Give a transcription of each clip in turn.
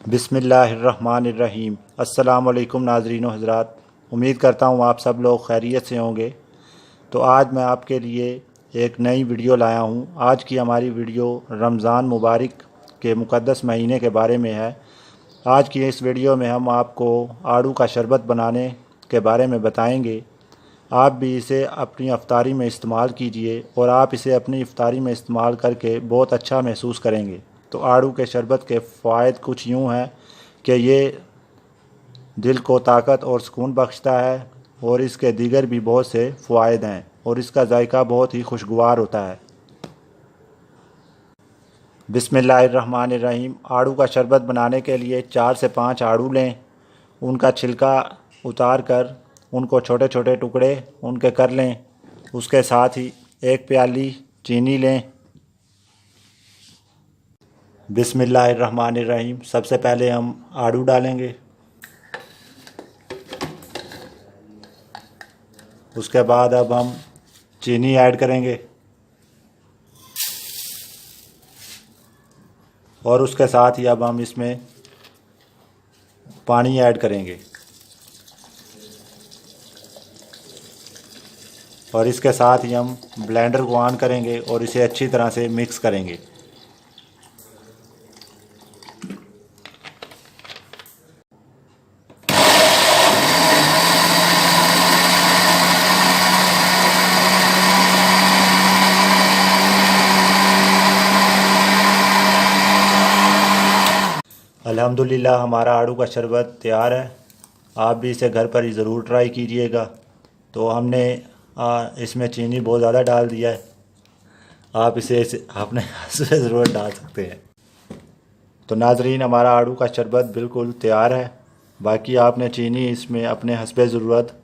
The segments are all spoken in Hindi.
बिस्मिल्लाहिर्रहमानिर्रहीम। अस्सलामुअलैकुम नाज़रीन व हज़रात, उम्मीद करता हूँ आप सब लोग खैरियत से होंगे। तो आज मैं आपके लिए एक नई वीडियो लाया हूँ। आज की हमारी वीडियो रमज़ान मुबारक के मुक़द्दस महीने के बारे में है। आज की इस वीडियो में हम आपको आड़ू का शरबत बनाने के बारे में बताएंगे। आप भी इसे अपनी अफ्तारी में इस्तेमाल कीजिए और आप इसे अपनी इफ्तारी में इस्तेमाल करके बहुत अच्छा महसूस करेंगे। तो आड़ू के शरबत के फ़वाइद कुछ यूँ हैं कि ये दिल को ताकत और सुकून बख्शता है और इसके दीगर भी बहुत से फ़वाइद हैं और इसका जायका बहुत ही खुशगवार होता है। बिस्मिल्लाहिर्रहमानिर्रहीम। आड़ू का शरबत बनाने के लिए 4 से 5 आड़ू लें। उनका छिलका उतार कर उनको छोटे छोटे टुकड़े उनके कर लें। उसके साथ ही 1 प्याली चीनी लें। बिस्मिल्लाहिर्रहमानिर्रहीम। सबसे पहले हम आड़ू डालेंगे। उसके बाद अब हम चीनी ऐड करेंगे और उसके साथ ही अब हम इसमें पानी ऐड करेंगे और इसके साथ ही हम ब्लेंडर को ऑन करेंगे और इसे अच्छी तरह से मिक्स करेंगे। अल्हम्दुलिल्लाह हमारा आड़ू का शरबत तैयार है। आप भी इसे घर पर ही ज़रूर ट्राई कीजिएगा। तो हमने इसमें चीनी बहुत ज़्यादा डाल दिया है। आप इसे अपने हाथ से ज़रूर डाल सकते हैं। तो नाज़रीन, हमारा आड़ू का शरबत बिल्कुल तैयार है। बाकी आपने चीनी इसमें अपने हस्बे ज़रूरत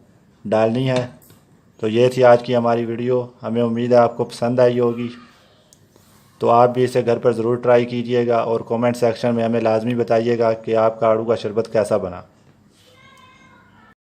डालनी है। तो ये थी आज की हमारी वीडियो। हमें उम्मीद है आपको पसंद आई होगी। तो आप भी इसे घर पर ज़रूर ट्राई कीजिएगा और कमेंट सेक्शन में हमें लाजमी बताइएगा कि आपका आड़ू का शरबत कैसा बना।